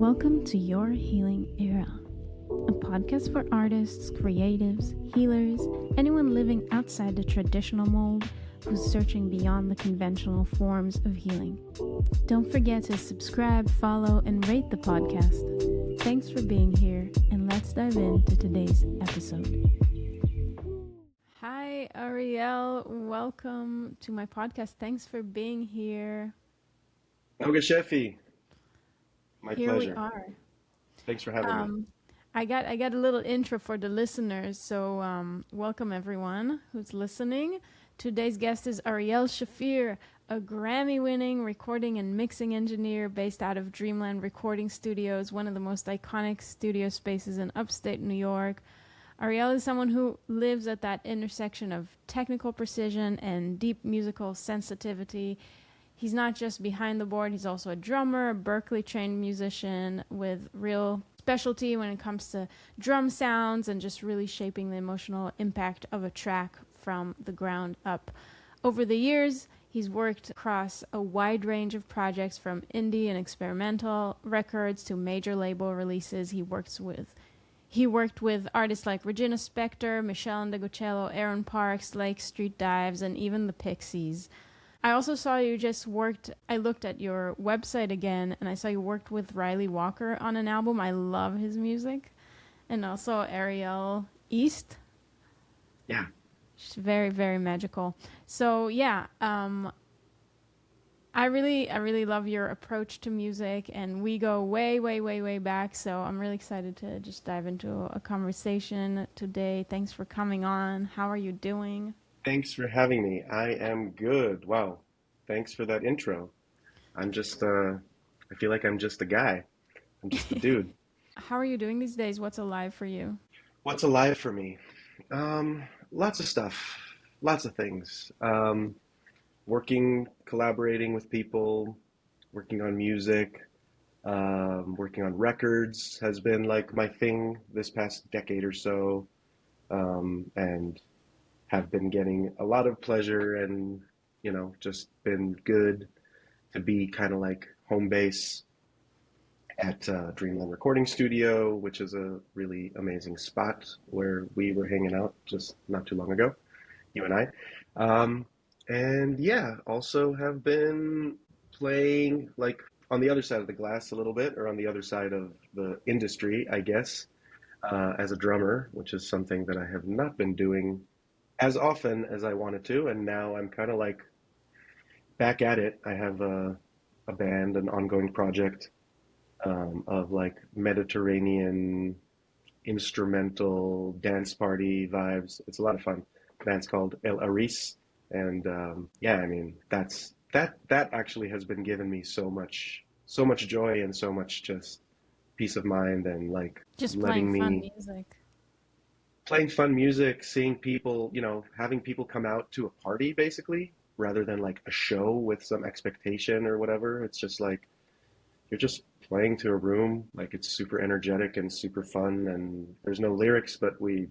Welcome to Your Healing Era, a podcast for artists, creatives, healers, anyone living outside the traditional mold who's searching beyond the conventional forms of healing. Don't forget to subscribe, follow, and rate the podcast. Thanks for being here, and let's dive into today's episode. Hi, Ariel. Welcome to my podcast. Thanks for being here. Ariel Shafir, my Here we pleasure. are. Thanks for having me. I got a little intro for the listeners, so welcome everyone who's listening. Today's guest is Ariel Shafir, a Grammy-winning recording and mixing engineer based out of Dreamland Recording Studios, one of the most iconic studio spaces in upstate New York. Ariel is someone who lives at that intersection of technical precision and deep musical sensitivity. He's not just behind the board, he's also a drummer, a Berkeley-trained musician with real specialty when it comes to drum sounds and just really shaping the emotional impact of a track from the ground up. Over the years, he's worked across a wide range of projects from indie and experimental records to major label releases. He worked with artists like Regina Spektor, Michelle Ndegeocello, Aaron Parks, Lake Street Dives, and even the Pixies. I also saw you I looked at your website again, and I saw you worked with Riley Walker on an album. I love his music. And also Ariel East. Yeah. She's very, very magical. So yeah, I really love your approach to music, and we go way, way, way, way back. So I'm really excited to just dive into a conversation today. Thanks for coming on. How are you doing? Thanks for having me. I am good. Wow. Thanks for that intro. I feel like I'm just a guy. I'm just a dude. How are you doing these days? What's alive for you? What's alive for me? Lots of stuff. Lots of things. Working, collaborating with people, working on music, working on records has been like my thing this past decade or so. And have been getting a lot of pleasure and, just been good to be kind of like home base at Dreamland Recording Studio, which is a really amazing spot where we were hanging out just not too long ago, you and I. And yeah, also have been playing like on the other side of the glass a little bit, or on the other side of the industry, I guess, as a drummer, which is something that I have not been doing as often as I wanted to, and now I'm kind of like back at it. I have a band, an ongoing project of like Mediterranean instrumental dance party vibes. It's a lot of fun. The band's called El Aris, and yeah, I mean that actually has been giving me so much joy and so much just peace of mind and like Just playing letting fun me music. playing fun music, seeing people, having people come out to a party basically, rather than like a show with some expectation or whatever. It's just like you're just playing to a room, like it's super energetic and super fun, and there's no lyrics, but we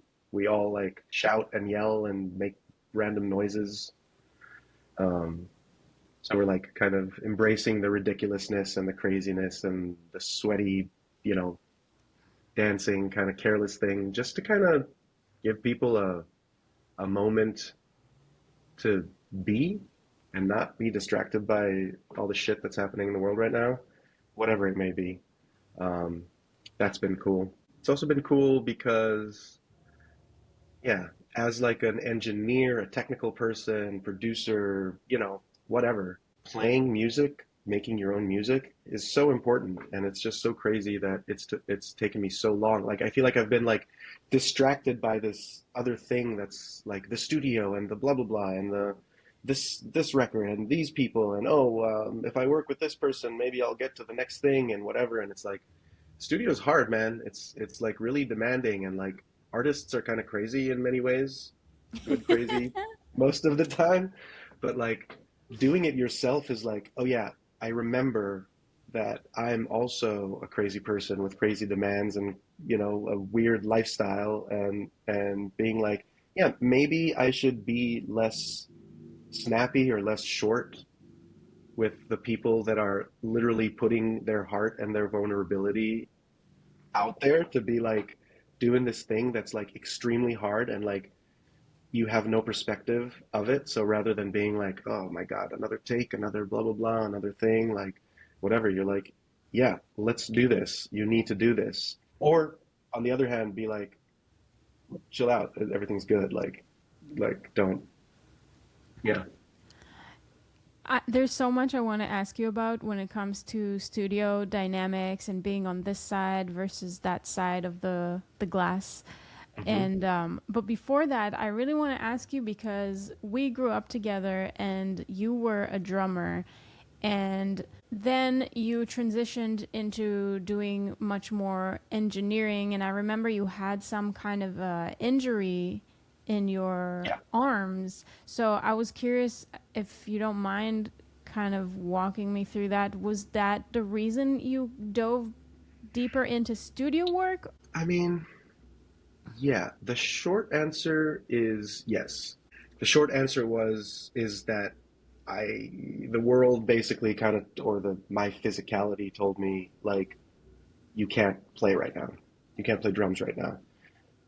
all like shout and yell and make random noises. Um, so we're like kind of embracing the ridiculousness and the craziness and the sweaty, you know, dancing kind of careless thing, just to kind of give people a moment to be and not be distracted by all the shit that's happening in the world right now, whatever it may be. Um, that's been cool. It's also been cool because, yeah, as like an engineer, a technical person, producer, whatever, playing music, making your own music is so important, and it's just so crazy that it's taken me so long. Like I feel like I've been like distracted by this other thing that's like the studio and the blah blah blah and the this record and these people and if I work with this person maybe I'll get to the next thing and whatever, and it's like studio's hard, man. It's like really demanding, and like artists are kind of crazy in many ways, good crazy most of the time, but like doing it yourself is like, oh yeah, I remember that I'm also a crazy person with crazy demands and a weird lifestyle, and being like, yeah, maybe I should be less snappy or less short with the people that are literally putting their heart and their vulnerability out there to be like doing this thing that's like extremely hard and like you have no perspective of it. So rather than being like, oh my God, another take, another blah, blah, blah, another thing, like whatever, you're like, yeah, let's do this. You need to do this. Or on the other hand, be like, chill out. Everything's good. Like don't, yeah. There's so much I want to ask you about when it comes to studio dynamics and being on this side versus that side of the glass. Hmm. And but before that, I really want to ask you because we grew up together and you were a drummer and then you transitioned into doing much more engineering and I remember you had some kind of injury in your Yeah. arms. So I was curious if you don't mind kind of walking me through that. Was that the reason you dove deeper into studio work? I mean, yeah, the short answer is yes. The short answer is that I the world basically kind of or the my physicality told me like you can't play right now. You can't play drums right now.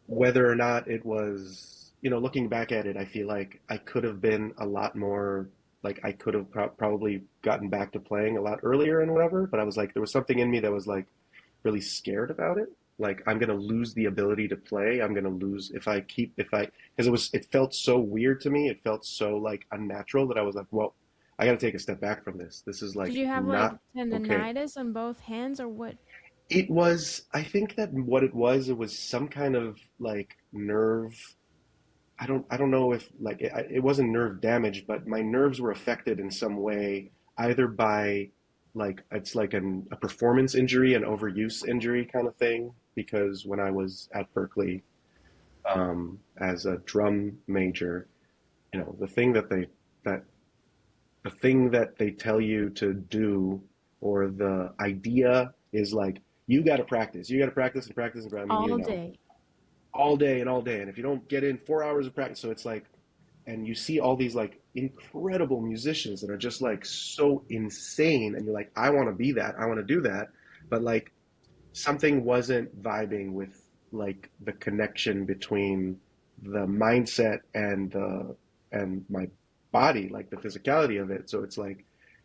Whether or not it was, looking back at it, I feel like I could have been a lot more like I could have probably gotten back to playing a lot earlier and whatever, but I was like there was something in me that was like really scared about it. Like I'm gonna lose the ability to play. I'm gonna lose if I because it felt so weird to me. It felt so like unnatural that I was like, well, I gotta take a step back from this. This is Did like you have like not okay. tendonitis on both hands or what? It was, I think that what it was some kind of like nerve. I don't know if like it wasn't nerve damage, but my nerves were affected in some way, either by like it's like a performance injury, an overuse injury kind of thing. Because when I was at Berkeley as a drum major, the thing that the thing that they tell you to do, or the idea is like you got to practice and practice and practice. I mean, All day. all day and all day. And if you don't get in 4 hours of practice, so it's like, and you see all these like incredible musicians that are just like so insane, and you're like, I want to be that, I want to do that, but like something wasn't vibing with like the connection between the mindset and my body, like the physicality of it. So it's like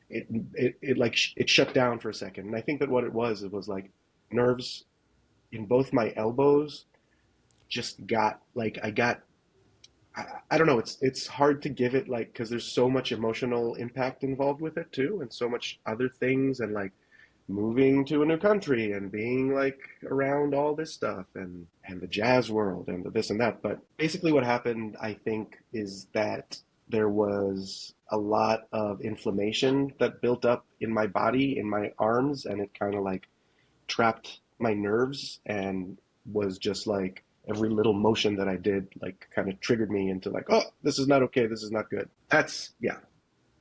it shut down for a second, and I think that what it was like nerves in both my elbows just got like I don't know. It's hard to give it like because there's so much emotional impact involved with it too, and so much other things, and like moving to a new country and being like around all this stuff and the jazz world and the this and that. But basically, what happened, I think, is that there was a lot of inflammation that built up in my body, in my arms, and it kind of like trapped my nerves and was just like every little motion that I did like kind of triggered me into like, oh, this is not okay, this is not good. That's yeah,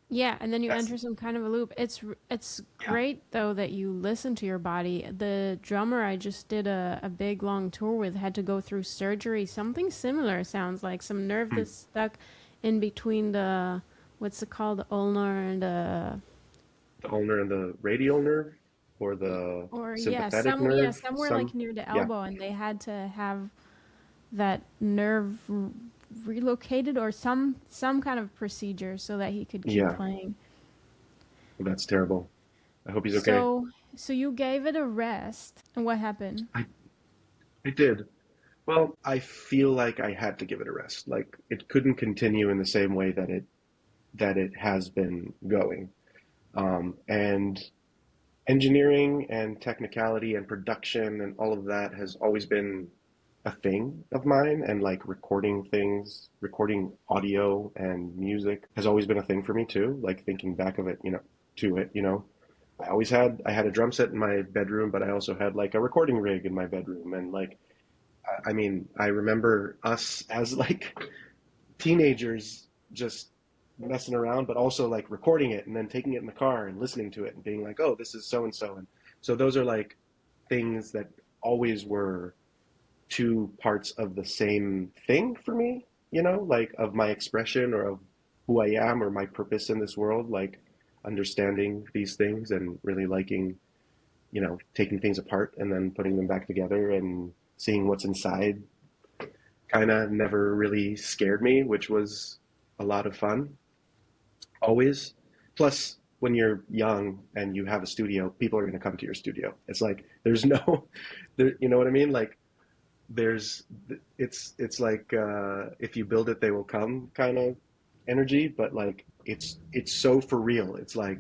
Yeah, and then you that's enter some kind of a loop. It's yeah. great though that you listen to your body. The drummer I just did a big long tour with had to go through surgery. Something similar sounds like some nerve Hmm. that's stuck in between the what's it called, the ulnar and the The ulnar and the radial nerve or the or sympathetic nerve. somewhere Some like near the yeah, elbow, and they had to have that nerve relocated or some kind of procedure so that he could keep yeah, playing. that's terrible. I hope he's okay. So you gave it a rest, and what happened? I I did. Well, I feel like I had to give it a rest. Like it couldn't continue in the same way that it has been going. And engineering and technicality and production and all of that has always been a thing of mine, and like recording things, recording audio and music has always been a thing for me too. Like thinking back of it, to it, I had a drum set in my bedroom, but I also had like a recording rig in my bedroom, and like I mean, I remember us as like teenagers just messing around, but also like recording it and then taking it in the car and listening to it and being like, oh, this is so and so. And so those are like things that always were two parts of the same thing for me, like of my expression or of who I am or my purpose in this world. Like understanding these things and really liking, taking things apart and then putting them back together and seeing what's inside kind of never really scared me, which was a lot of fun always. Plus, when you're young and you have a studio, people are going to come to your studio. It's like there's no, you know what I mean? Like there's, it's like if you build it, they will come kind of energy. But like it's so for real. It's like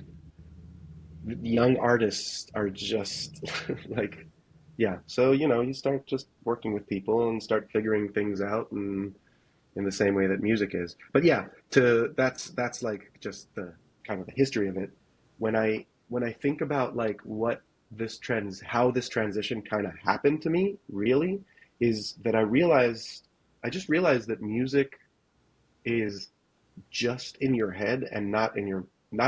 young artists are just like, yeah. So you start just working with people and start figuring things out, and in the same way that music is. But yeah, to that's like just the kind of the history of it. When I think about like how this transition kind of happened to me, really, is that I just realized that music is just in your head and not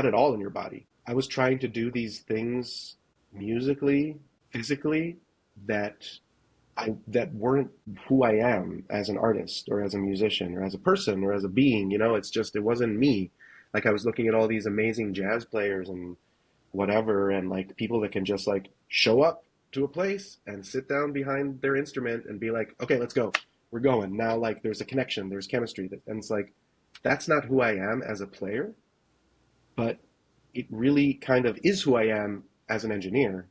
at all in your body. I was trying to do these things musically, physically, that that weren't who I am as an artist or as a musician or as a person or as a being. It wasn't me. Like I was looking at all these amazing jazz players and whatever, and like people that can just like show up to a place and sit down behind their instrument and be like, okay, let's go. We're going now. Like there's a connection, there's chemistry, and it's like that's not who I am as a player, but it really kind of is who I am as an engineer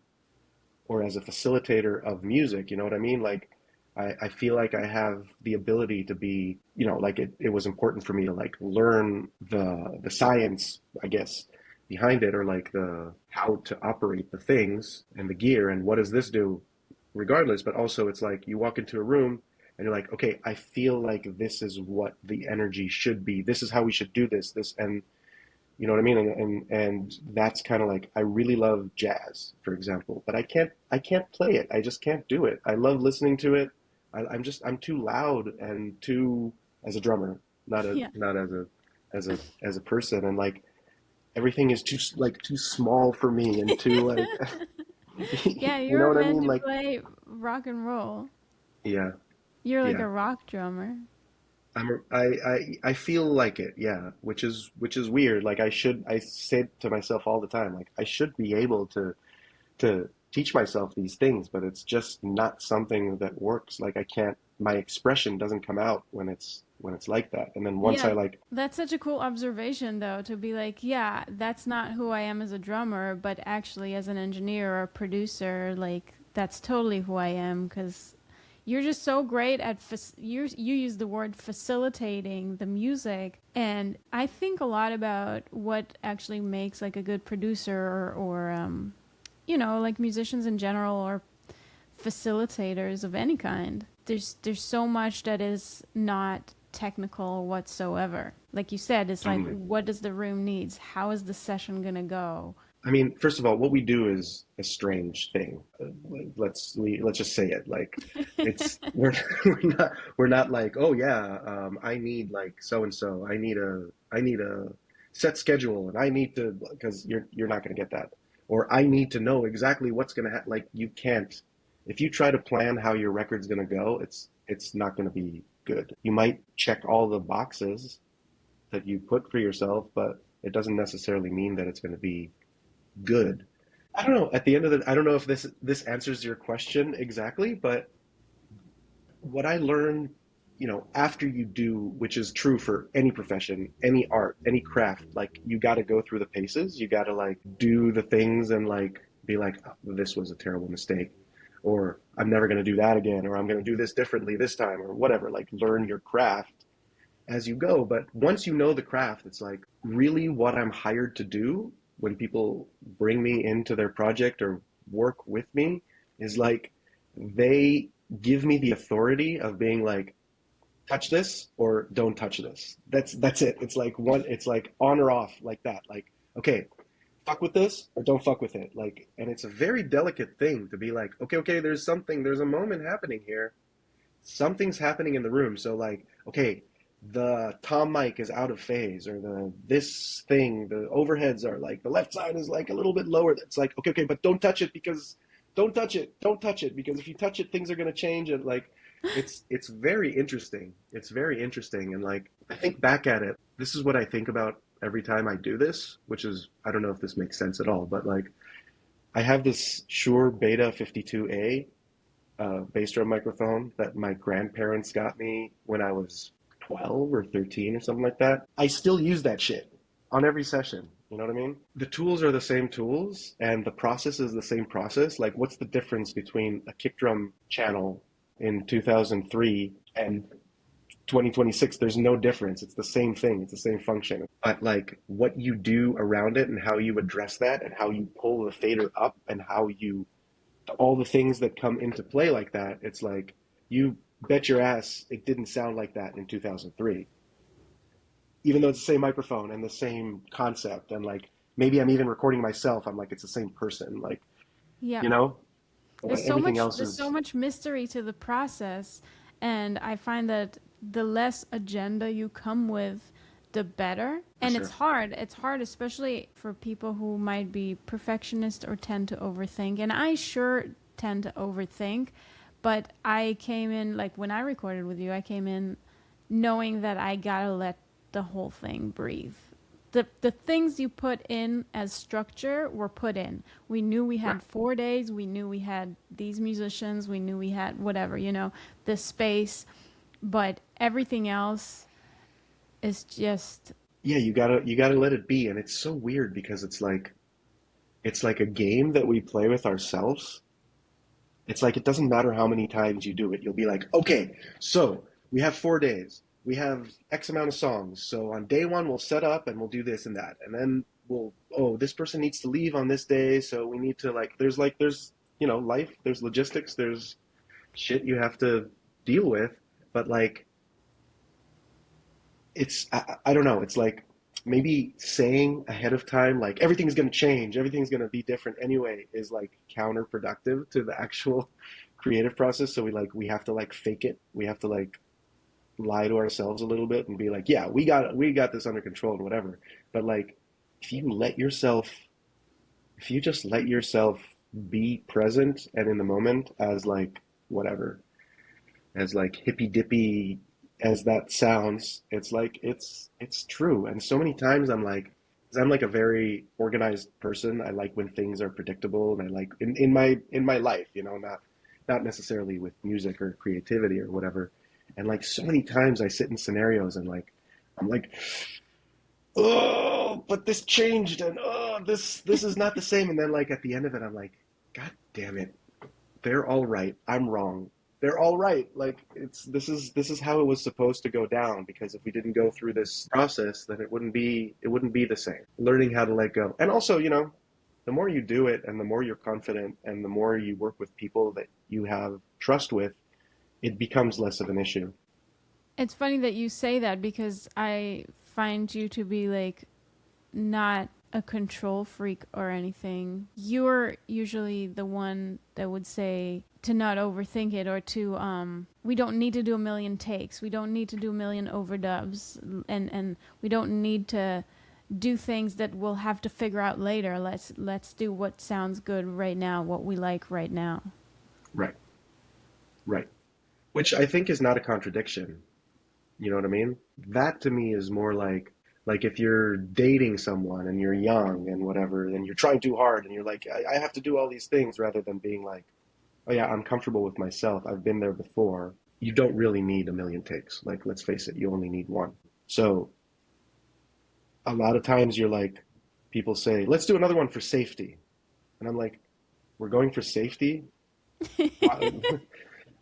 or as a facilitator of music. You know what I mean? Like, I feel like I have the ability to be, like it was important for me to like learn the science, I guess, behind it, or like the how to operate the things and the gear and what does this do, regardless. But also, it's like you walk into a room and you're like, okay, I feel like this is what the energy should be. This is how we should do this, and you know what I mean? And that's kind of like I really love jazz, for example, but I can't play it. I just can't do it. I love listening to it. I'm too loud and too as a drummer, not a Yeah. not as a person, and like everything is too small for me and too like Yeah, you know you're what I meant mean? to Like play rock and roll. yeah, You're like yeah. a rock drummer. I feel like it, yeah, which is weird. Like I say to myself all the time, like I should be able to teach myself these things, but it's just not something that works. Like I can't, my expression doesn't come out when it's like that. And then once I Yeah, like, that's such a cool observation, though, to be like, yeah, that's not who I am as a drummer, but actually as an engineer or a producer, like, that's totally who I am because you're just so great at you use the word facilitating the music, and I think a lot about what actually makes like a good producer or like musicians in general or facilitators of any kind. There's so much that is not technical whatsoever. Like you said, it's like totally. what does the room needs? How is the session gonna go? I mean, first of all, what we do is a strange thing. Let's just say it. Like, it's we're not like, oh yeah, I need like so and so. I need a set schedule, and I need to because you're not going to get that. Or I need to know exactly what's going to happen. Like, you can't. If you try to plan how your record's going to go, it's not going to be good. You might check all the boxes that you put for yourself, but it doesn't necessarily mean that it's going to be good. I don't know. At the end of I don't know if this answers your question exactly, but what I learned, after you do, which is true for any profession, any art, any craft, like you got to go through the paces. You got to like do the things and like be like, oh, this was a terrible mistake, or I'm never going to do that again, or I'm going to do this differently this time, or whatever. Like learn your craft as you go. But once you know the craft, it's like really what I'm hired to do when people bring me into their project or work with me is like they give me the authority of being like, touch this or don't touch this. That's it. It's like on or off like that. Like, okay, fuck with this or don't fuck with it. Like, and it's a very delicate thing to be like, okay, there's a moment happening here, something's happening in the room. So like, okay, the tom mic is out of phase, or the overheads are like the left side is like a little bit lower. It's like, okay, but don't touch it because don't touch it because if you touch it, things are going to change. And like, it's very interesting. It's very interesting. And like, I think back at it, this is what I think about every time I do this, which is, I don't know if this makes sense at all, but like I have this Shure Beta 52A bass drum microphone that my grandparents got me when I was 12 or 13 or something like that. I still use that shit on every session. You know what I mean? The tools are the same tools and the process is the same process. Like, what's the difference between a kick drum channel in 2003 and 2026? There's no difference. It's the same thing. It's the same function. But like what you do around it and how you address that and how you pull the fader up and how you all the things that come into play like that, it's like you bet your ass it didn't sound like that in 2003. Even though it's the same microphone and the same concept, and like maybe I'm even recording myself, I'm like it's the same person, like Yeah. you know, everything else There's so is much mystery to the process, and I find that the less agenda you come with, the better. for And sure. it's hard especially for people who might be perfectionist or tend to overthink. And I sure tend to overthink, but I came in, like when I recorded with you, I came in knowing that I gotta let the whole thing breathe. The things you put in as structure were put in. We knew we Right. had 4 days. We knew we had these musicians. We knew we had whatever, the space. But everything else is just, Yeah, you gotta let it be, and it's so weird because it's like a game that we play with ourselves. It's like it doesn't matter how many times you do it. You'll be like, okay, so we have 4 days. We have X amount of songs. So on day one, we'll set up and we'll do this and that. And then oh, this person needs to leave on this day. So we need to there's, life, there's logistics, there's shit you have to deal with. But like, I don't know. It's like maybe saying ahead of time, like everything's going to change, everything's going to be different anyway, is like counterproductive to the actual creative process. So we have to like fake it. We have to like lie to ourselves a little bit and be like, yeah, we got this under control and whatever. But like, if you let yourself, if you just let yourself be present and in the moment as like whatever, as like hippy dippy as that sounds, it's like it's true. And so many times I'm like, 'cause I'm like a very organized person. I like when things are predictable, and I like in my life, not necessarily with music or creativity or whatever. And like so many times I sit in scenarios and like I'm like, oh, but this changed, and oh, this is not the same. And then like at the end of it, I'm like, God damn it, they're all right. I'm wrong. They're all right. Like this is how it was supposed to go down, because if we didn't go through this process, then it wouldn't be the same. Learning how to let go. And also, the more you do it and the more you're confident and the more you work with people that you have trust with, it becomes less of an issue. it's funny that you say that because I find you to be like not a control freak or anything. You're usually the one that would say to not overthink it, or to we don't need to do a million takes. We don't need to do a million overdubs, and we don't need to do things that we'll have to figure out later. Let's do what sounds good right now, what we like right now. Right. Right. Which I think is not a contradiction. You know what I mean? That to me is more like if you're dating someone and you're young and whatever, and you're trying too hard and you're like, I have to do all these things, rather than being like, oh yeah, I'm comfortable with myself. I've been there before. You don't really need a million takes. Like, let's face it, you only need one. So a lot of times you're like, people say, let's do another one for safety. And I'm like, we're going for safety? Why-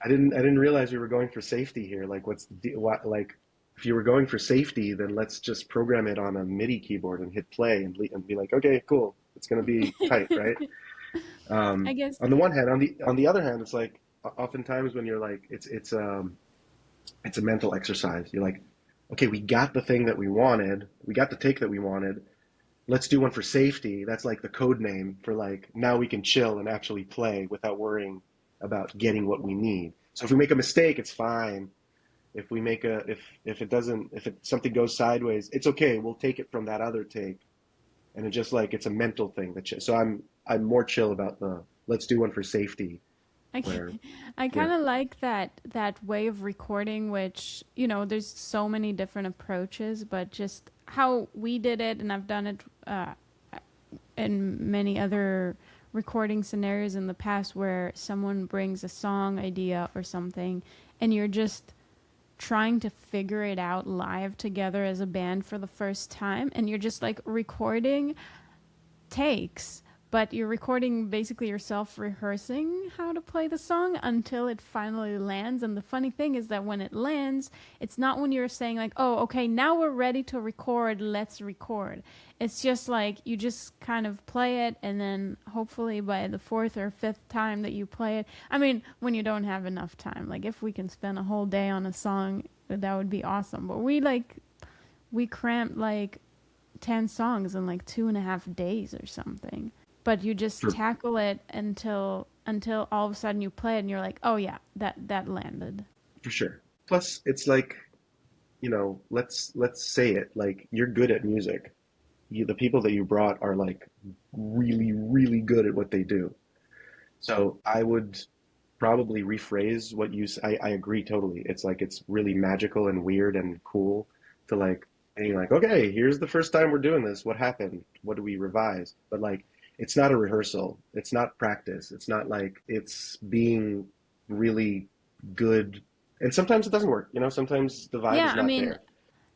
I didn't realize we were going for safety here. Like, like, if you were going for safety, then let's just program it on a MIDI keyboard and hit play and be like, okay, cool, it's gonna be tight, right? I guess. On the one hand, on the other hand, it's like oftentimes when you're like, it's a mental exercise. You're like, okay, we got the thing that we wanted, we got the take that we wanted. Let's do one for safety. That's like the code name for like now we can chill and actually play without worrying about getting what we need. So if we make a mistake, it's fine. If we make a if it doesn't if it something goes sideways, it's okay. We'll take it from that other take, and it's just like it's a mental thing. So I'm more chill about the let's do one for safety. I, Where I yeah, kind of like that way of recording, which, there's so many different approaches, but just how we did it, and I've done it in many other recording scenarios in the past where someone brings a song idea or something, and you're just trying to figure it out live together as a band for the first time, and you're just like recording takes, but you're recording basically yourself rehearsing how to play the song until it finally lands. And the funny thing is that when it lands, it's not when you're saying like, oh, okay, now we're ready to record, let's record. It's just like you just kind of play it, and then hopefully by the fourth or fifth time that you play it, I mean, when you don't have enough time, like if we can spend a whole day on a song, that would be awesome. But we cramped like 10 songs in like 2.5 days or something. But you just For tackle it until all of a sudden you play it and you're like, oh yeah, that landed. for sure. Plus, it's like, let's say it, like you're good at music. The people that you brought are like really, really good at what they do. So I would probably rephrase what I agree totally. It's like it's really magical and weird and cool to like, and you're like, okay, here's the first time we're doing this. What happened? What do we revise? But like, it's not a rehearsal. It's not practice. It's not like it's being really good. And sometimes it doesn't work. Sometimes the vibe Yeah, is I not mean, there.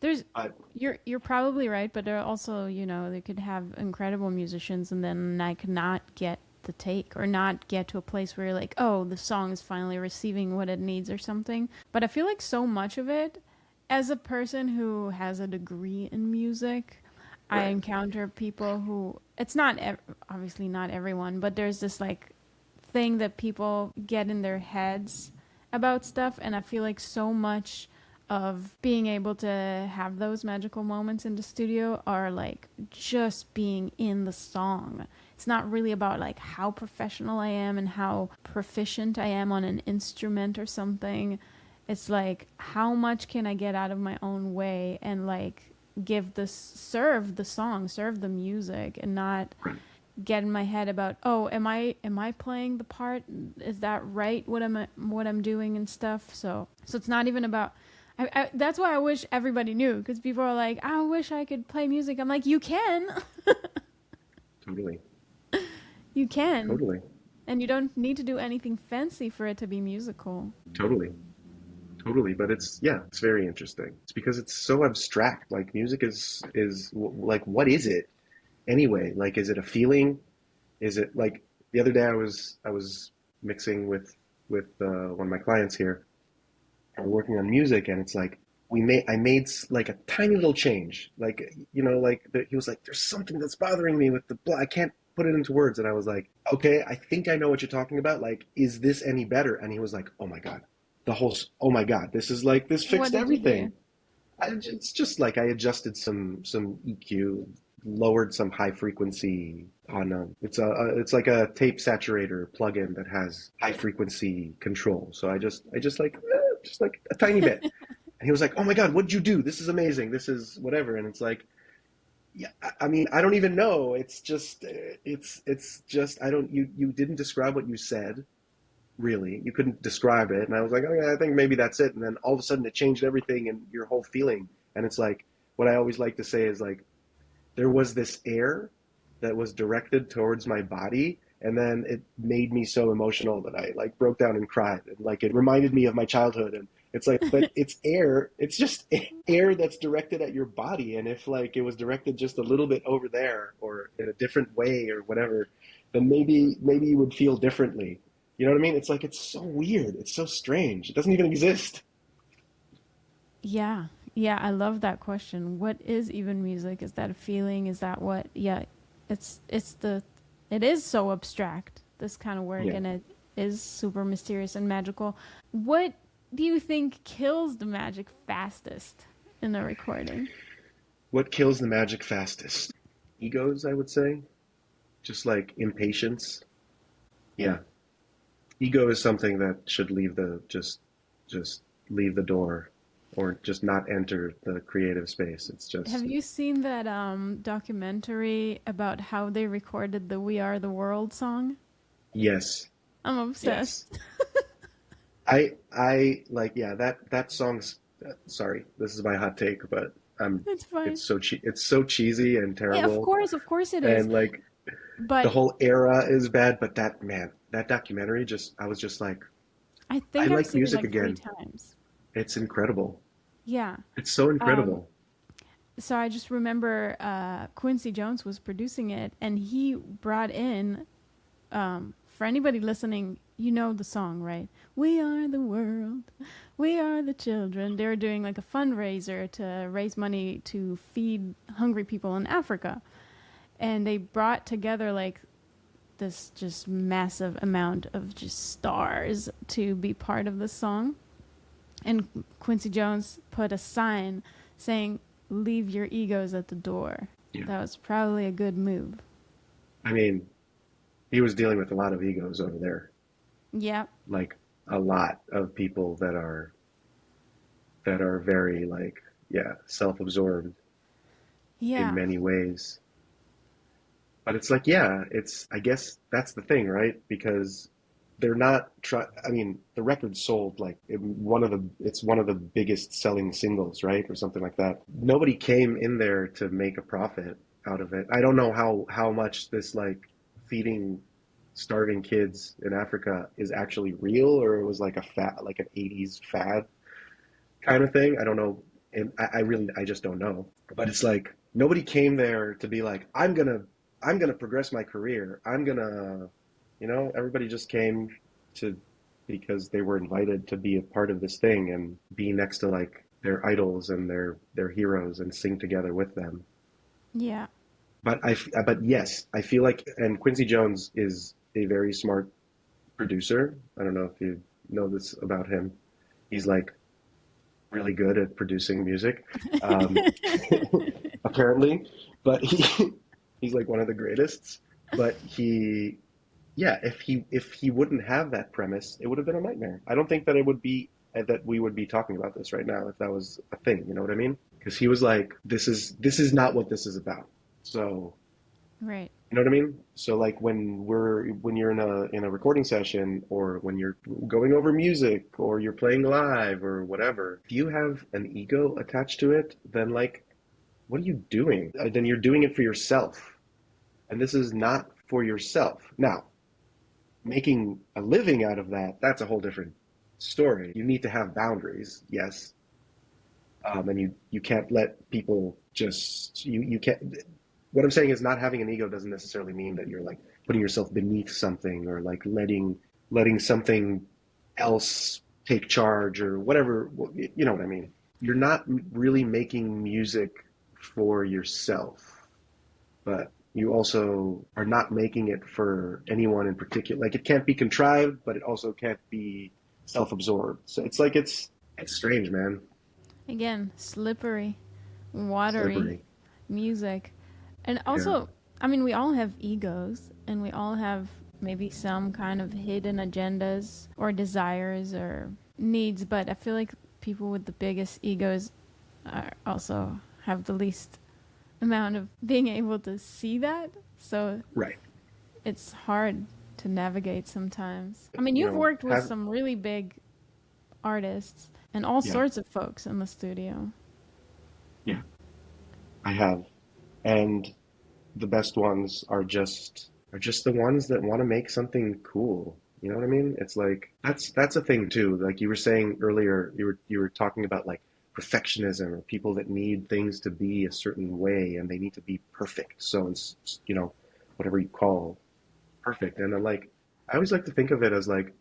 there's But you're probably right, but there are also, they could have incredible musicians and then like not get the take or not get to a place where you're like, oh, the song is finally receiving what it needs or something. But I feel like so much of it, as a person who has a degree in music, I right, encounter people who, it's not obviously not everyone, but there's this like thing that people get in their heads about stuff, and I feel like so much of being able to have those magical moments in the studio are like just being in the song. It's not really about like how professional I am and how proficient I am on an instrument or something. It's like how much can I get out of my own way and like give this, serve the song, serve the music, and not right. get in my head about, oh, am I playing the part, is that right, what I'm doing and stuff. So it's not even about, that's why I wish everybody knew, because people are like, I wish I could play music. I'm like, you can. Totally, You can, totally, and you don't need to do anything fancy for it to be musical. totally. Totally, but it's very interesting. It's because it's so abstract. Like music like what is it anyway? Like is it a feeling? Is it like the other day I was mixing with one of my clients here, and we're working on music, and it's like I made like a tiny little change. Like he was like, "There's something that's bothering me with the blah. I can't put it into words." And I was like, "Okay, I think I know what you're talking about. Like, is this any better?" And he was like, "Oh my God." Oh my God, this is like this What fixed did you do? everything. It's just like I adjusted some EQ, lowered some high frequency on it's like a tape saturator plugin that has high frequency control. So I just like just like a tiny bit. And he was like, "Oh my God, what did you do? This is amazing. This is whatever." And it's like, yeah, I mean, I don't even know. It's just I don't you didn't describe what you said really. You couldn't describe it. And I was like, okay, I think maybe that's it. And then all of a sudden it changed everything and your whole feeling. And it's like, what I always like to say is like, there was this air that was directed towards my body. And then it made me so emotional that I like broke down and cried. And like, it reminded me of my childhood. And it's like, but it's air. It's just air that's directed at your body. And if like it was directed just a little bit over there or in a different way or whatever, then maybe you would feel differently. You know what I mean? It's like it's so weird. It's so strange. It doesn't even exist. Yeah. Yeah, I love that question. What is even music? Is that a feeling? Is that what? Yeah, it's the it is so abstract, this kind of work, Yeah. and it is super mysterious and magical. What do you think kills the magic fastest in a recording? What kills the magic fastest? Egos, I would say. Just like impatience. Yeah. Ego is something that should leave the just leave the door or just not enter the creative space. It's Have just you seen that documentary about how they recorded the "We Are the World" song? yes. I'm Yes. obsessed. I like yeah, that song's sorry, this is my hot take, but It's fine. It's so cheesy and Yeah, terrible, of course it is. and like the But whole era is bad. But that man, that documentary just I was just like, I I think I've like seen it music like three again. times. It's incredible. Yeah. It's so Um, incredible. so I just remember Quincy Jones was producing it, and he brought in, for anybody listening, you know the song, right? We are the world, we are the children. They were doing like a fundraiser to raise money to feed hungry people in Africa. And they brought together like this just massive amount of just stars to be part of the song. And Quincy Jones put a sign saying, "Leave your egos at the door." Yeah. That was probably a good move. I mean, he was dealing with a lot of egos over there, Yep. like a lot of people that are very like, yeah, self-absorbed in Yeah. many ways. But it's like, yeah, I guess that's the thing, right? Because they're not try I mean, the record sold like it's one of the biggest selling singles, right? Or something like that. Nobody came in there to make a profit out of it. I don't know how much this like feeding starving kids in Africa is actually real, or it was like a fad, like an 80s fad kind of thing. I don't know. And I just don't know. But it's like nobody came there to be like, I'm gonna progress my career. I'm gonna, everybody just came to because they were invited to be a part of this thing and be next to like their idols and their heroes and sing together with them. Yeah. But yes, I feel like, and Quincy Jones is a very smart producer. I don't know if you know this about him. He's like really good at producing music, um, apparently. But he's like one of the greatest. But yeah, if he wouldn't have that premise, it would have been a nightmare. I don't think that it would be that we would be talking about this right now if that was a thing. You know what I mean? Because he was like, this is not what this is about. So Right. you know what I mean? So like when you're in a recording session or when you're going over music or you're playing live or whatever, if you have an ego attached to it, then like what are you doing? Then you're doing it for yourself. And this is not for yourself. Now, making a living out of that, that's a whole different story. You need to have boundaries, yes. And you can't let people just you can't what I'm saying is not having an ego doesn't necessarily mean that you're like putting yourself beneath something or like letting something else take charge or whatever. You know what I mean? You're not really making music for yourself, but you also are not making it for anyone in particular. Like it can't be contrived, but it also can't be self-absorbed. So it's like it's strange, man. Again, slippery, watery Slippery. music. And Yeah. also, I mean, we all have egos and we all have maybe some kind of hidden agendas or desires or needs, but I feel like people with the biggest egos are also have the least amount of being able to see that. So Right. it's hard to navigate sometimes. I mean, You you've know, worked with have some really big artists and all yeah, sorts of folks in the studio. yeah, I have. And the best ones are just the ones that want to make something cool. You know what I mean? It's like that's a thing too. Like you were saying earlier, you were talking about like perfectionism or people that need things to be a certain way and they need to be perfect. So it's whatever you call perfect. And I'm like I always like to think of it as like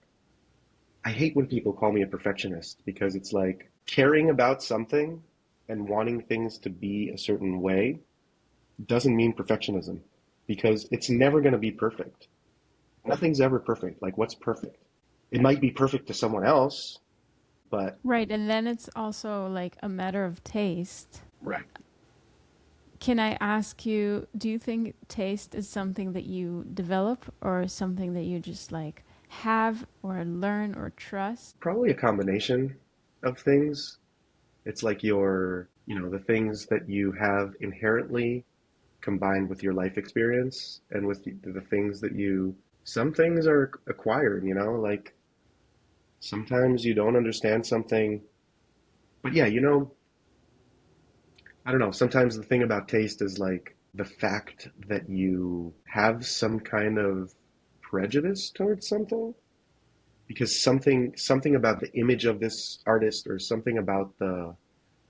I hate when people call me a perfectionist because it's like caring about something and wanting things to be a certain way doesn't mean perfectionism because it's never going to be perfect. Nothing's ever perfect. Like, what's perfect? It might be perfect to someone else, but Right, and then it's also like a matter of taste. right. Can I ask you, do you think taste is something that you develop or something that you just like have or learn or trust? Probably a combination of things. It's like the things that you have inherently combined with your life experience and with the things that some things are acquired, like sometimes you don't understand something. But yeah, I don't know. Sometimes the thing about taste is like the fact that you have some kind of prejudice towards something because something about the image of this artist or something about the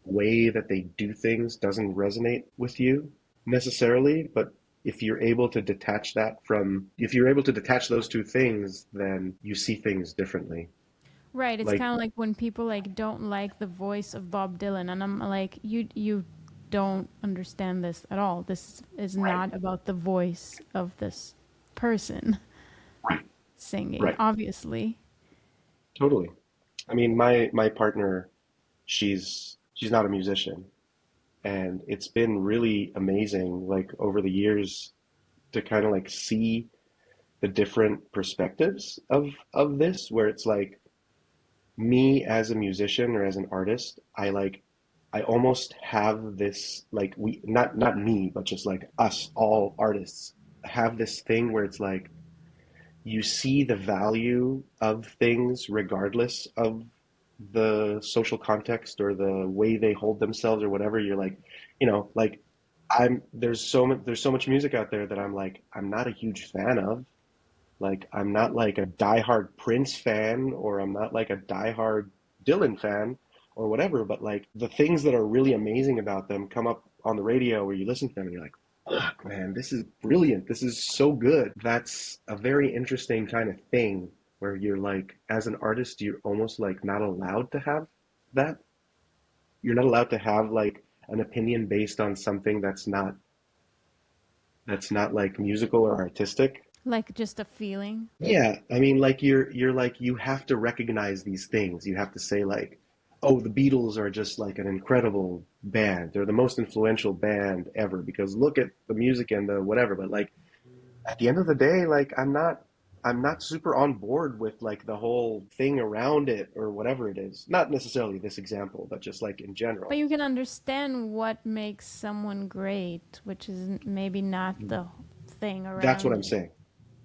way that they do things doesn't resonate with you necessarily, but if you're able to detach those two things, then you see things differently. Right, it's Like, kind of like when people like don't like the voice of Bob Dylan, and I'm like, you don't understand this at all. This is right, not about the voice of this person right, singing, right, obviously. totally. I mean, my partner, she's not a musician, and it's been really amazing, like over the years, to kind of like see the different perspectives of this, where it's like me as a musician or as an artist, I almost have this like we not me, but just like us all artists have this thing where it's like you see the value of things regardless of the social context or the way they hold themselves or whatever. You're like, like I'm there's so much music out there that I'm not a huge fan of. Like I'm not like a diehard Prince fan or I'm not like a diehard Dylan fan or whatever, but like the things that are really amazing about them come up on the radio where you listen to them and you're like, fuck, man, this is brilliant. This is so good. That's a very interesting kind of thing where you're like, as an artist, you're almost like not allowed to have that. You're not allowed to have like an opinion based on something that's not like musical or artistic. Like just a feeling. Yeah, I mean, like you're like you have to recognize these things. You have to say like, oh, the Beatles are just like an incredible band. They're the most influential band ever because look at the music and the whatever. But like at the end of the day, like I'm not super on board with like the whole thing around it or whatever it is. Not necessarily this example, but just like in But general. you can understand what makes someone great, which is maybe not the thing That's what around I'm it. saying.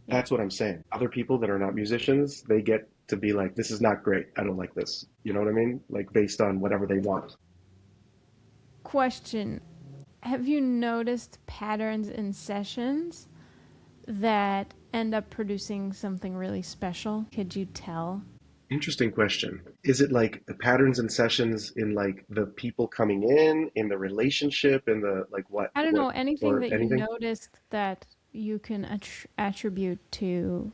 Yeah. That's what I'm saying. Other people that are not musicians, they get to be like, this is not great. I don't like this. You know what I mean? Like based on whatever they want. Question. Have you noticed patterns in sessions that end up producing something really special? Could you tell? Interesting question. Is it like the patterns and sessions in like the people coming in the relationship, in the like I don't what, know, anything or that you anything? noticed that you can attribute to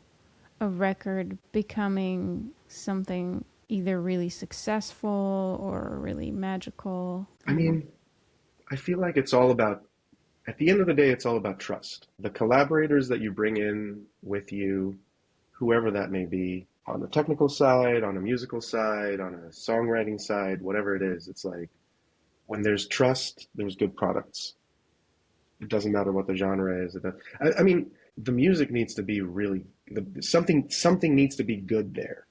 a record becoming something either really successful or really magical. I I don't know. mean, I feel like it's all about, at the end of the day, it's all about trust. The collaborators that you bring in with you, whoever that may be, on the technical side, on a musical side, on a songwriting side, whatever it is, it's like when there's trust, there's good products. It doesn't matter what the genre is. I mean, the music needs to be really something needs to be good there.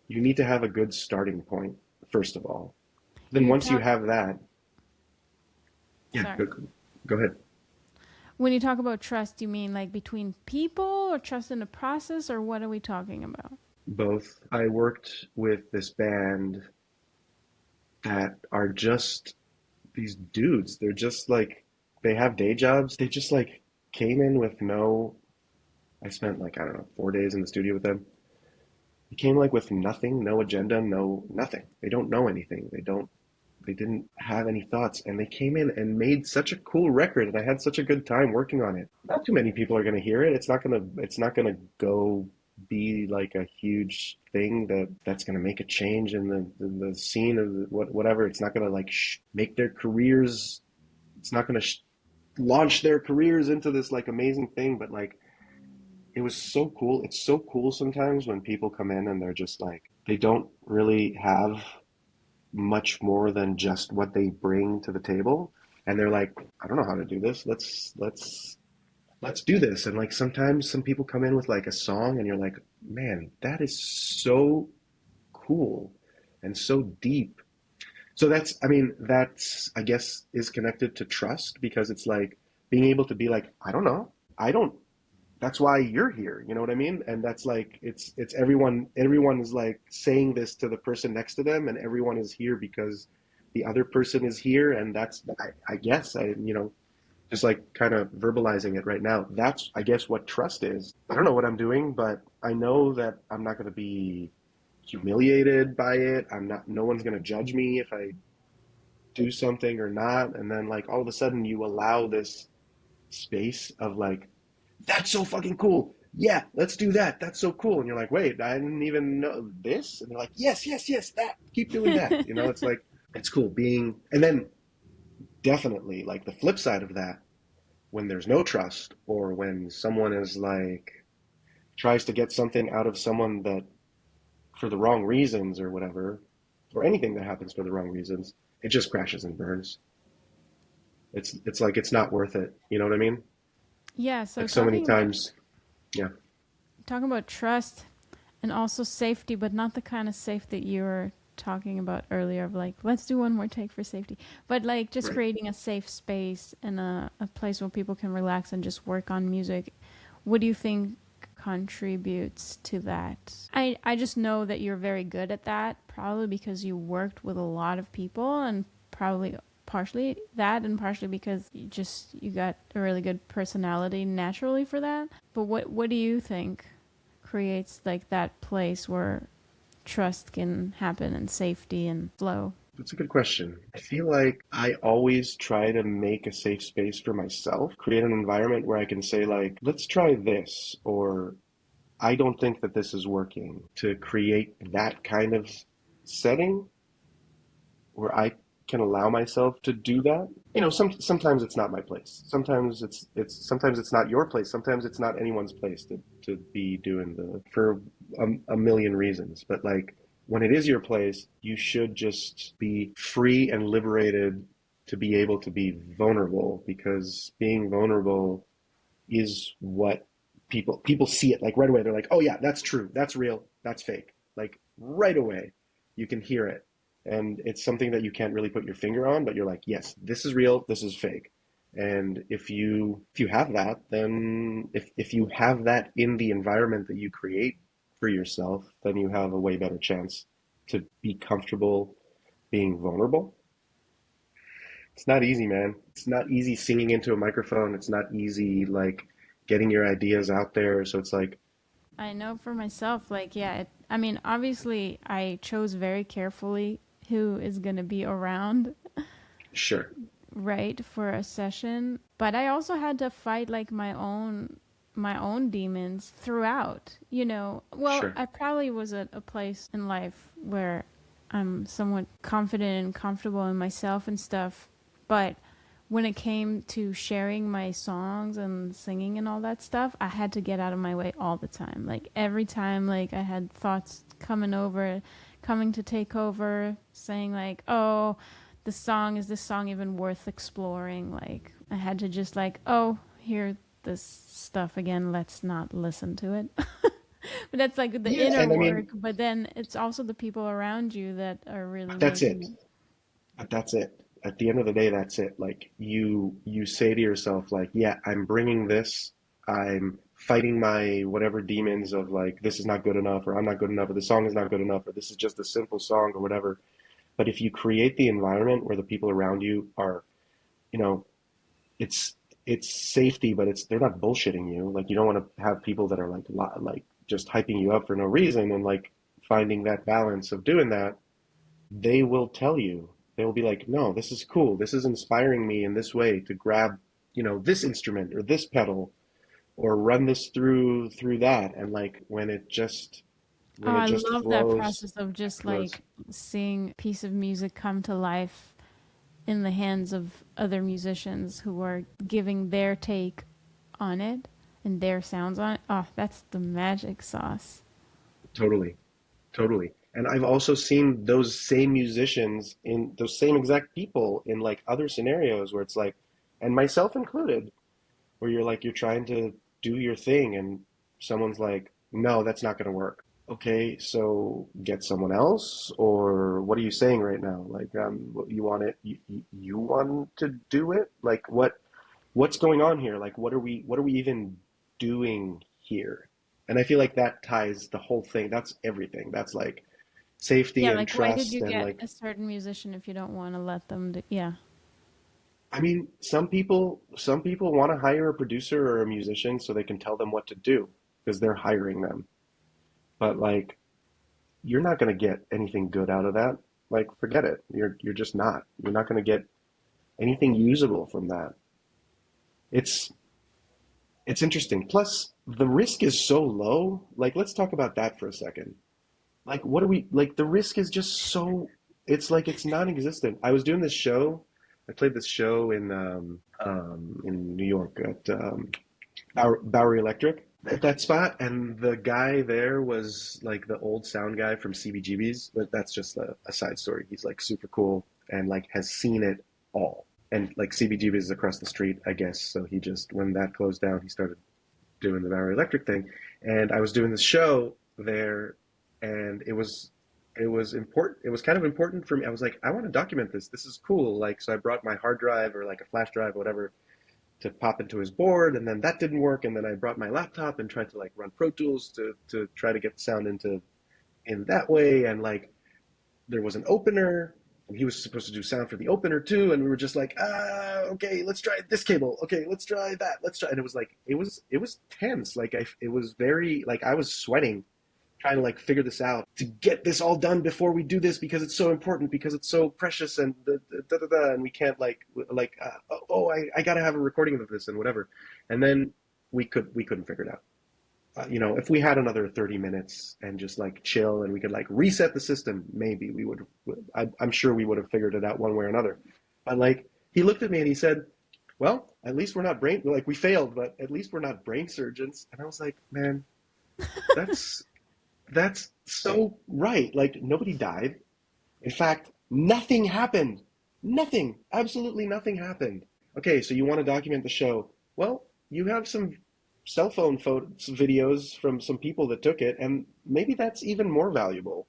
You need to have a good starting point first of all. Then You once you talk, have that, yeah, sorry. go ahead. When you talk about trust, you mean like between people or trust in the process, or what are we talking about? Both. I worked with this band that are just these dudes. They're just like they have day jobs. They just like came in with no. I spent like I don't know 4 days in the studio with them. They came like with nothing, no agenda, no nothing. They don't know anything. They didn't have any thoughts and they came in and made such a cool record and I had such a good time working on it. Not too many people are going to hear it. It's not going to go be like a huge thing that's going to make a change in the scene of whatever. It's not going to like make their careers. It's not going to launch their careers into this like amazing thing, but like it was so cool. It's so cool sometimes when people come in and they're just like they don't really have much more than just what they bring to the table and they're like I don't know how to do this, let's do this. And like sometimes some people come in with like a song and you're like, man, that is so cool and so deep. So that's, I mean, that's, I guess, is connected to trust because it's like being able to be like, I don't know, I don't, that's why you're here, you know what I mean? And that's like everyone is like saying this to the person next to them and everyone is here because the other person is here, and that's I guess I just like kind of verbalizing it right now. That's I guess what trust is. I don't know what I'm doing, but I know that I'm not going to be humiliated by it. I'm not. No one's going to judge me if I do something or not. And then like all of a sudden you allow this space of like, that's so fucking cool. Yeah, let's do that. That's so cool. And you're like, wait, I didn't even know this. And they're like, yes, yes, yes, that. Keep doing that. It's like, it's cool being. And then definitely like the flip side of that, when there's no trust or when someone is like, tries to get something out of someone that for the wrong reasons or whatever, or anything that happens for the wrong reasons, it just crashes and burns. It's like it's not worth it. You know what I mean? Yeah, so Like so many times. Yeah. talking about trust and also safety, but not the kind of safety that you were talking about earlier of like, let's do one more take for safety. But like just Right. creating a safe space and a place where people can relax and just work on music. What do you think contributes to that? I just know that you're very good at that, probably because you worked with a lot of people and probably partially that and partially because you got a really good personality naturally for that. But what do you think creates like that place where trust can happen and safety and flow? That's a good question. I feel like I always try to make a safe space for myself, create an environment where I can say, like, let's try this, or I don't think that this is working, to create that kind of setting where I can allow myself to do that. Sometimes it's not my place. Sometimes it's not your place. Sometimes it's not anyone's place to be doing the for a million reasons. But like when it is your place, you should just be free and liberated to be able to be vulnerable because being vulnerable is what people see it like right away. They're like, oh yeah, that's true, that's real, that's fake. Like right away, you can hear it, and it's something that you can't really put your finger on, but you're like, yes, this is real, this is fake. And if you have that, then if you have that in the environment that you create for yourself, then you have a way better chance to be comfortable being vulnerable. It's not easy, man. It's not easy singing into a microphone. It's not easy, like, getting your ideas out there. So it's like, I know for myself, like, yeah, I mean, obviously, I chose very carefully who is going to be around, sure, right, for a session. But I also had to fight like my own demons throughout, Well, sure. I probably was at a place in life where I'm somewhat confident and comfortable in myself and stuff. But when it came to sharing my songs and singing and all that stuff, I had to get out of my way all the time. Like every time like I had thoughts coming to take over, saying like, "Oh, is this song even worth exploring?" Like I had to just like, "Oh, hear this stuff again. Let's not listen to it." But that's like the Yeah, inner and I work, mean, but then it's also the people around you that are really that's making it. it. That's it. At the end of the day, that's it. Like you say to yourself, like, yeah, I'm bringing this. I'm fighting my whatever demons of like, this is not good enough, or I'm not good enough, or the song is not good enough, or this is just a simple song, or whatever. But if you create the environment where the people around you are, you know, it's it's safety, but it's they're not bullshitting you. Like you don't want to have people that are like just hyping you up for no reason, and like finding that balance of doing that. They will tell you. They will be like, no, this is cool. This is inspiring me in this way to grab, this instrument or this pedal or run this through that. And like Oh, when it I just love that flows, process of it just flows. like seeing a piece of music come to life in the hands of other musicians who are giving their take on it and their sounds on it. Oh, that's the magic sauce. Totally. Totally. And I've also seen those same musicians in those same exact people in like other scenarios where it's like, and myself included, where you're trying to do your thing and someone's like, no, that's not going to work. Okay, so get someone else, or what are you saying right now? Like, you want it, you want to do it? Like, what's going on here? Like, what are we even doing here? And I feel like that ties the whole thing. That's everything. That's like safety Yeah, and like why did trust you and get like a certain musician if you don't want to let them do, yeah. I mean, some people want to hire a producer or a musician so they can tell them what to do because they're hiring them. But like you're not going to get anything good out of that. Like forget it. You're just not. You're not going to get anything usable from that. It's it's interesting. Plus, the risk is so low. Like let's talk about that for a second. Like what do we like the risk is just so it's like it's non-existent. I was doing this show. I played this show in New York at Bowery Electric at that spot, and the guy there was like the old sound guy from CBGB's, but that's just a side story. He's like super cool and like has seen it all. And like CBGB's is across the street, I guess. So he just when that closed down, he started doing the Bowery Electric thing. And I was doing this show there, and it was important. It was kind of important for me. I was like, I want to document this. This is cool. Like, so I brought my hard drive or like a flash drive, whatever, to pop into his board, and then that didn't work. And then I brought my laptop and tried to like run Pro Tools to try to get the sound into in that way. And like there was an opener, and he was supposed to do sound for the opener too. And we were just like, okay, let's try this cable. Okay, let's try that. Let's try. And it was like it was tense. Like it was very like I was sweating trying to like figure this out to get this all done before we do this because it's so important because it's so precious and and we can't I gotta have a recording of this and whatever, and then we couldn't figure it out. If we had another 30 minutes and just like chill and we could like reset the system, maybe we would. I'm sure we would have figured it out one way or another. But like he looked at me and he said, "Well, at least we're not brain like we failed, but at least we're not brain surgeons." And I was like, "Man, that's that's so right. Like nobody died. In fact, nothing happened. Nothing. Absolutely nothing happened. Okay, so you want to document the show. Well, you have some cell phone photos, videos from some people that took it, and maybe that's even more valuable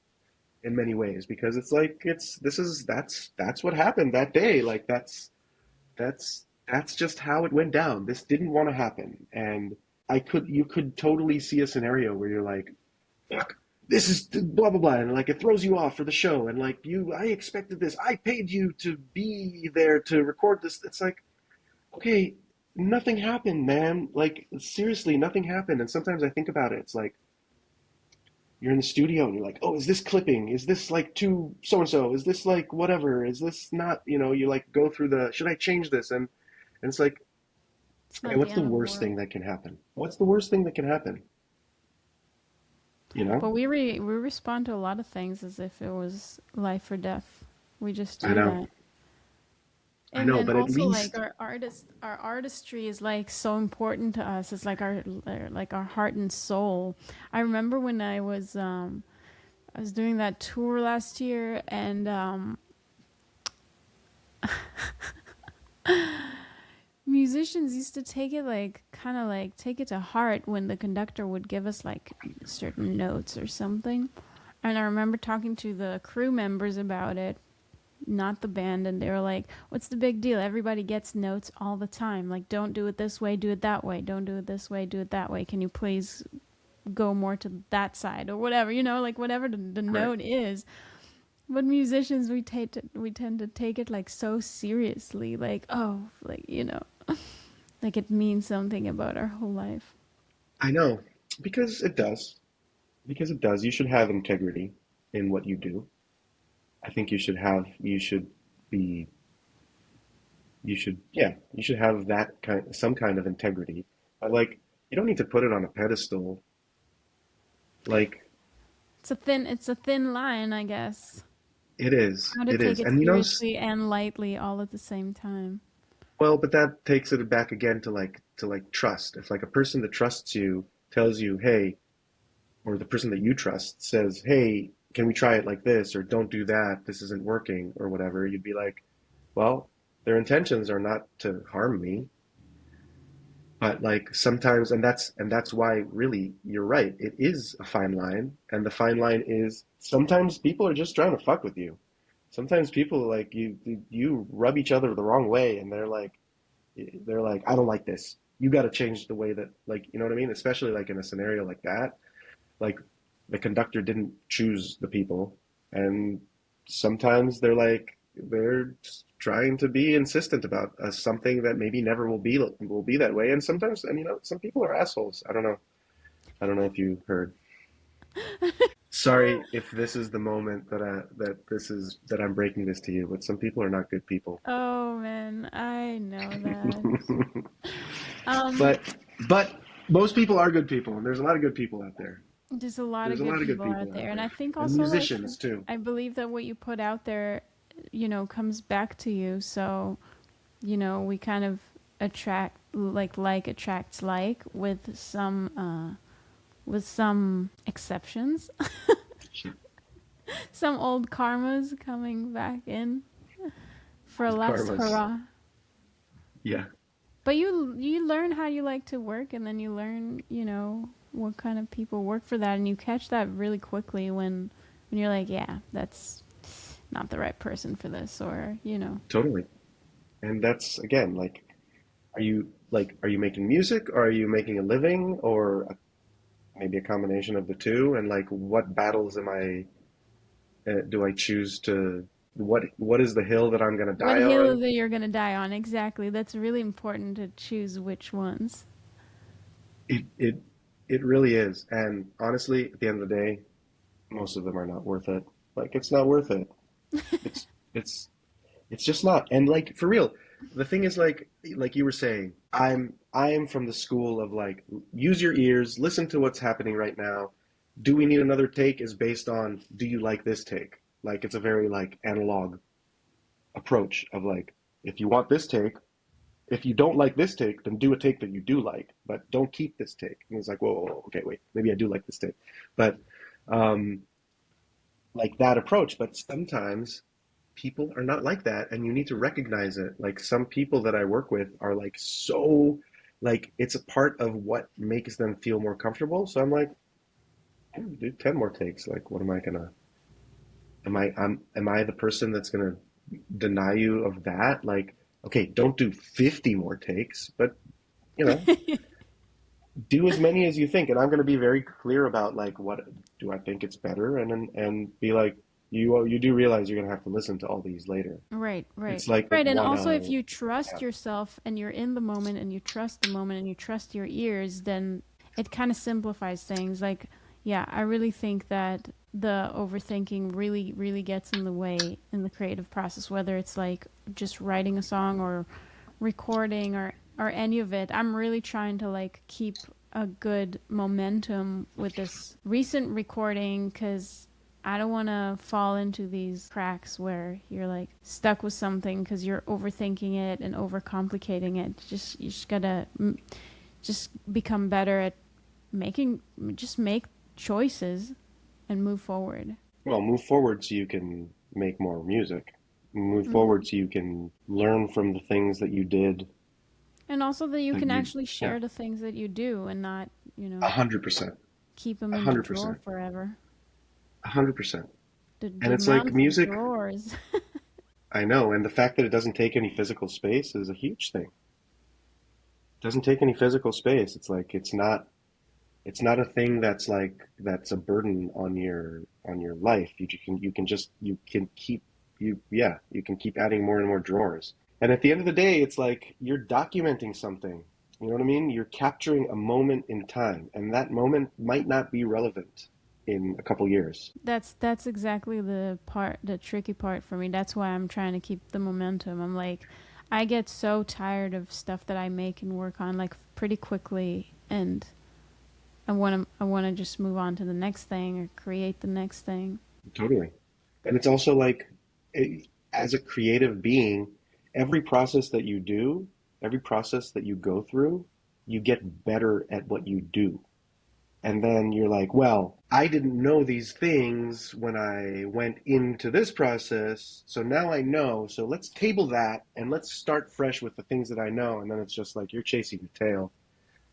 in many ways because it's like it's this is that's what happened that day. Like that's just how it went down. This didn't want to happen. And you could totally see a scenario where you're like, fuck, this is blah blah blah, and like it throws you off for the show, and like I expected this, I paid you to be there to record this. It's like, okay, nothing happened, man. Like seriously, nothing happened. And sometimes I think about it. It's like you're in the studio and you're like, oh, is this clipping? Is this like too so and so? Is this like whatever? Is this not? You like go through the should I change this? And it's like, It's okay, not the what's the end of the worst world. thing that can happen? What's the worst thing that can happen? You know? But we respond to a lot of things as if it was life or death. We just I do know, that. I And know, then but at also like least our artistry is like so important to us. It's like our heart and soul. I remember when I was doing that tour last year, and musicians used to take it like kind of like take it to heart when the conductor would give us like certain notes or something. And I remember talking to the crew members about it, not the band, and they were like, "What's the big deal? Everybody gets notes all the time. Like, don't do it this way, do it that way. Don't do it this way, do it that way. Can you please go more to that side or whatever? Like whatever the right. note is." But musicians, we tend to take it like so seriously, like oh, like like it means something about our whole life. I know, because it does. Because it does. You should have integrity in what you do. I think be, you should have some kind of integrity. But like, you don't need to put it on a pedestal. Like, It's a thin line, I guess. How to it take is. it And seriously and lightly all at the same time. well, but that takes it back again to like trust. If like a person that trusts you tells you, hey, or the person that you trust says, hey, can we try it like this? Or don't do that. This isn't working or whatever. You'd be like, well, their intentions are not to harm me, but like sometimes, and that's why really you're right. It is a fine line, and the fine line is sometimes people are just trying to fuck with you. Sometimes people like you rub each other the wrong way, and they're like, I don't like this. You got to change the way that like you know what I mean. Especially like in a scenario like that, like the conductor didn't choose the people. And sometimes they're just trying to be insistent about something that maybe never will be that way. And sometimes, and some people are assholes. I don't know if you heard. Sorry if this is the moment that I'm breaking this to you, but some people are not good people. Oh man, I know that. Um, But but most people are good people, and there's a lot of good people out there. there's a lot There's of a good lot of good people out people out there, and I there, think and also like musicians too. I believe that what you put out there, comes back to you. So, we kind of attract like attracts like with some exceptions. Some old karmas coming back in for a Old last karmas. hurrah. Yeah, But you learn how you like to work, and then you learn, what kind of people work for that, and you catch that really quickly when you're like, yeah, that's not the right person for this, or. totally. And that's again are you making music, or are you making a living, or maybe a combination of the two? And like, what battles am I do I choose to? What is the hill that I'm going to What die hill on? that you're gonna die on? Exactly. That's really important to choose which ones. It it really is. And honestly, at the end of the day, most of them are not worth it. Like, it's not worth it. It's it's it's just not. And like, for real, the thing is, like you were saying, I am from the school of like, use your ears, listen to what's happening right now. Do we need another take is based on, do you like this take? Like, it's a very like analog approach of like, if you want this take, if you don't like this take, then do a take that you do like, but don't keep this take. And it's like, whoa, okay, wait, maybe I do like this take. But um, like that approach. But sometimes people are not like that, and you need to recognize it. Like, some people that I work with are like, so like, it's a part of what makes them feel more comfortable. So I'm like, do 10 more takes. Like, what am I gonna, am I the person that's gonna deny you of that? Like, okay, don't do 50 more takes, but you know, do as many as you think. And I'm going to be very clear about like, what do I think it's better, and be like, you do realize you're going to have to listen to all these later. Right, right. It's like the Right, and one also if you trust yeah, yourself and you're in the moment and you trust the moment and you trust your ears, then it kind of simplifies things. Like, yeah, I really think that the overthinking really, really gets in the way in the creative process, whether it's like just writing a song or recording or any of it. I'm really trying to like keep a good momentum with this recent recording because I don't want to fall into these cracks where you're like stuck with something because you're overthinking it and overcomplicating it. Just you just gotta just become better at making just make choices and move forward. well, move forward so you can make more music. Move Hmm. forward so you can learn from the things that you did, And also that you that can you actually yeah, share the things that you do and not, 100%, keep them a in the hundred drawer percent, forever. 100%. The And it's like amount of music. drawers. I know, and the fact that it doesn't take any physical space is a huge thing. It doesn't take any physical space. It's like, it's not a thing that's like, that's a burden on your life. You can keep you can keep adding more and more drawers. And at the end of the day, it's like you're documenting something. You know what I mean? You're capturing a moment in time, and that moment might not be relevant in a couple years. That's exactly the tricky part for me. That's why I'm trying to keep the momentum. I'm like I get so tired of stuff that I make and work on like pretty quickly and I want to just move on to the next thing or create the next thing. Totally. And it's also like, as a creative being, every process that you do, every process that you go through, you get better at what you do. And then you're like, well, I didn't know these things when I went into this process, so now I know. So let's table that and let's start fresh with the things that I know. And then it's just like you're chasing your tail.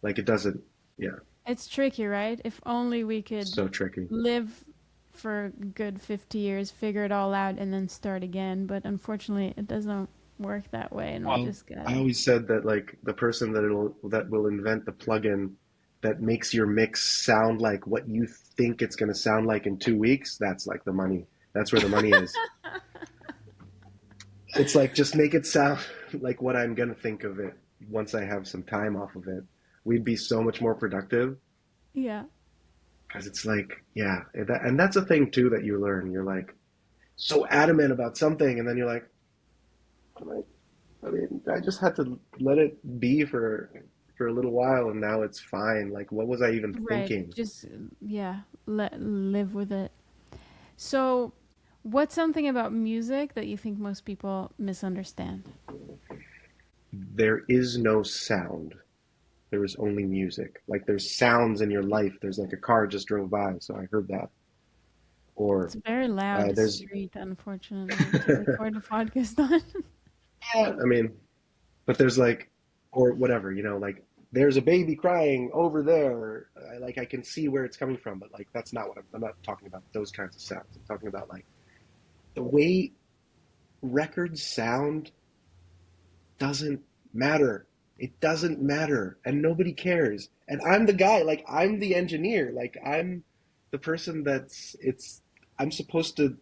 Like, it doesn't, yeah, It's tricky, right? If only we could so tricky. live for a good 50 years, figure it all out and then start again, but unfortunately it doesn't work that way and we Well, just I gotta. always said that like the person that will invent the plugin that makes your mix sound like what you think it's going to sound like in 2 weeks, that's like the money. That's where the money is. It's like just make it sound like what I'm gonna think of it once I have some time off of it. We'd be so much more productive Yeah. because it's like, yeah, and that's a thing too that you learn. You're like so adamant about something, and then you're like, I mean, I just had to let it be for a little while, and now it's fine. Like, what was I even Right. thinking? Just, yeah, live with it. So, what's something about music that you think most people misunderstand? There is no sound. There is only music. Like, there's sounds in your life. There's like a car just drove by, so I heard that. Or It's very loud there's, street, unfortunately, to record a podcast on. yeah, I mean, but there's like, or whatever, like there's a baby crying over there. Like I can see where it's coming from, but like that's not what I'm not talking about those kinds of sounds. I'm talking about like the way records sound doesn't matter. It doesn't matter, and nobody cares. And I'm the guy, like I'm the engineer, like I'm the person that's it's. I'm supposed to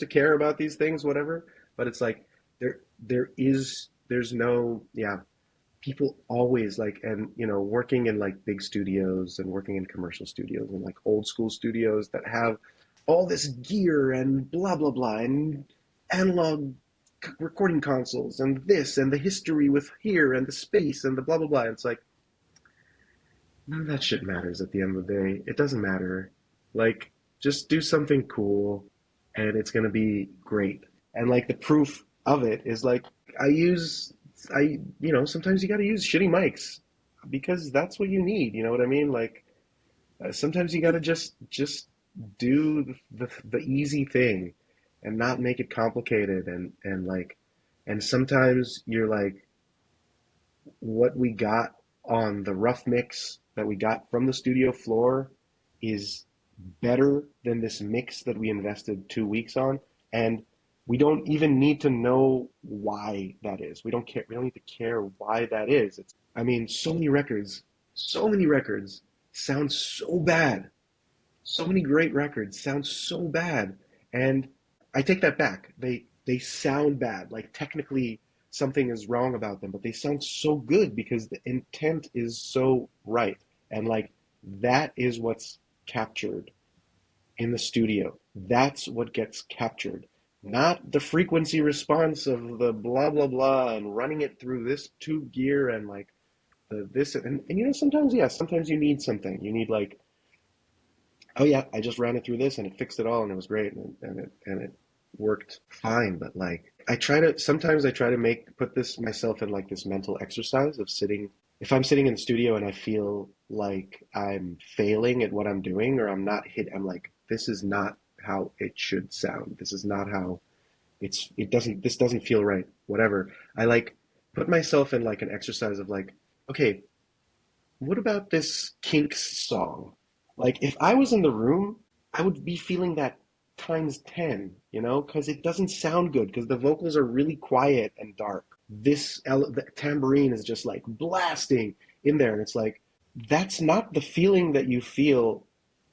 care about these things, whatever. But it's like there's no yeah. People always like and working in like big studios and working in commercial studios and like old school studios that have all this gear and blah blah blah and analog recording consoles and this and the history with here and the space and the blah blah blah. And it's like none of that shit matters at the end of the day. It doesn't matter. Like just do something cool and it's gonna be great. And like the proof of it is like I use sometimes you got to use shitty mics because that's what you need. You know what I mean? Like sometimes you got to just do the easy thing and not make it complicated and like and sometimes you're like what we got on the rough mix that we got from the studio floor is better than this mix that we invested 2 weeks on. And we don't even need to know why that is. We don't care. We don't need to care why that is. I mean, so many records sound so bad. So many great records sound so bad. And I take that back. They sound bad. Like technically something is wrong about them, but they sound so good because the intent is so right. And like that is what's captured in the studio. That's what gets captured. Not the frequency response of the blah blah blah and running it through this tube gear and like this and sometimes sometimes you need something. You need like oh yeah, I just ran it through this and it fixed it all and it was great and it worked fine. But like I try to put this myself in like this mental exercise of sitting if I'm sitting in the studio and I feel like I'm failing at what I'm doing or I'm like this is not how it should sound. This is not how this doesn't feel right. Whatever. I like put myself in like an exercise of like okay, what about this Kinks song? Like, if I was in the room, I would be feeling that times 10, because it doesn't sound good, because the vocals are really quiet and dark. The tambourine is just like blasting in there. And it's like, that's not the feeling that you feel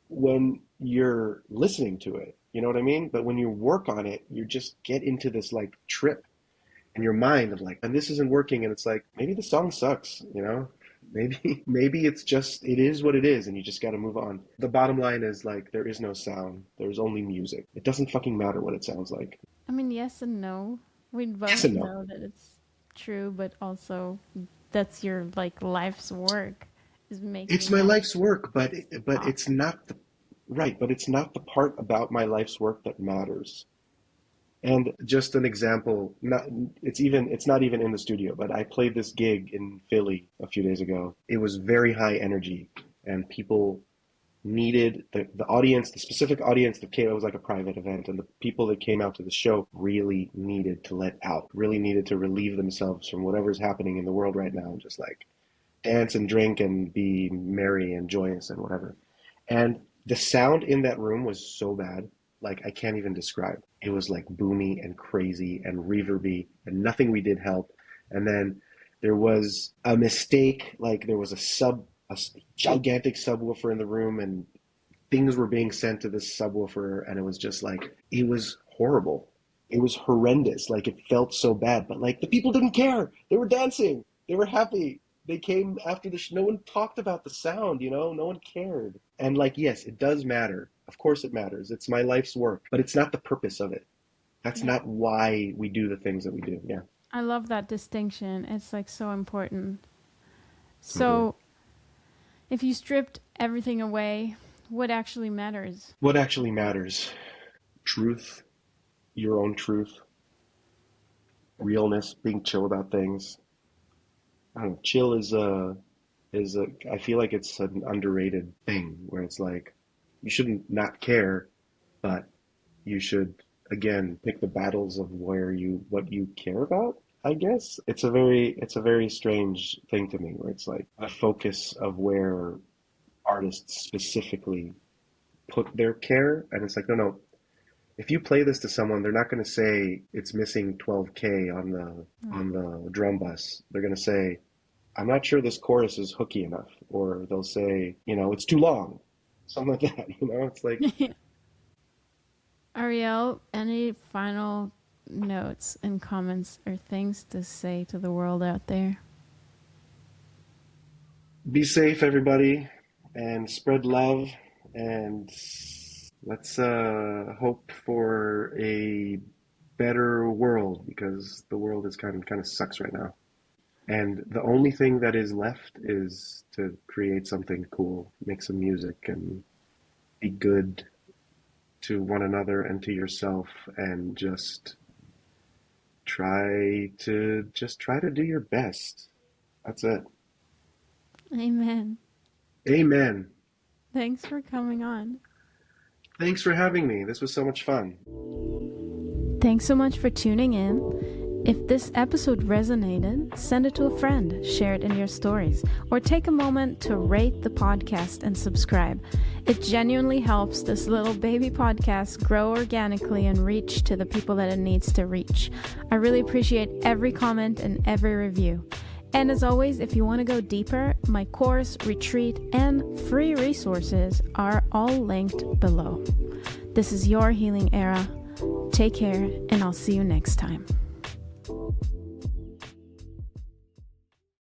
when you're listening to it. You know what I mean? But when you work on it, you just get into this like trip in your mind of like, and this isn't working. And it's like, maybe the song sucks. Maybe it is what it is, and you just got to move on. The bottom line is like there is no sound. There's only music. It doesn't fucking matter what it sounds like. I mean, yes and no. We Yes both and no. know that it's true, but also that's your like life's work is It's making my that life's work, but it's awesome. not the right. But it's not the part about my life's work that matters. And just an example, it's not even in the studio, but I played this gig in Philly a few days ago. It was very high energy, and people needed the audience, the specific audience that came. It was like a private event, and the people that came out to the show really needed to let out, really needed to relieve themselves from whatever's happening in the world right now, and just like dance and drink and be merry and joyous and whatever. And the sound in that room was so bad, like I can't even describe. It was like boomy and crazy and reverby, and nothing we did helped. And then there was a mistake, like there was a gigantic subwoofer in the room, and things were being sent to this subwoofer, and it was just like, it was horrible. It was horrendous. Like, it felt so bad, but like the people didn't care. They were dancing. They were happy. They came after the no one talked about the sound, no one cared. And like, yes, it does matter. Of course it matters. It's my life's work, but it's not the purpose of it. That's not why we do the things that we do. Yeah. I love that distinction. It's like so important. So if you stripped everything away, what actually matters? What actually matters? Truth, your own truth, realness, being chill about things. I don't know, chill is I feel like it's an underrated thing where it's like, you shouldn't not care, but you should, again, pick the battles of what you care about, I guess. It's a very strange thing to me, where it's like a focus of where artists specifically put their care, and it's like, no, if you play this to someone, they're not going to say it's missing 12K on the drum bus. They're going to say, I'm not sure this chorus is hooky enough, or they'll say, it's too long, something like that. It's like. Ariel, any final notes and comments or things to say to the world out there? Be safe, everybody, and spread love, and let's hope for a better world, because the world is kind of sucks right now. And the only thing that is left is to create something cool, make some music, and be good to one another and to yourself, and just try to do your best. That's it. Amen. Amen. Thanks for coming on. Thanks for having me. This was so much fun. Thanks so much for tuning in. If this episode resonated, send it to a friend, share it in your stories, or take a moment to rate the podcast and subscribe. It genuinely helps this little baby podcast grow organically and reach to the people that it needs to reach. I really appreciate every comment and every review. And as always, if you want to go deeper, my course, retreat, and free resources are all linked below. This is your healing era. Take care, and I'll see you next time.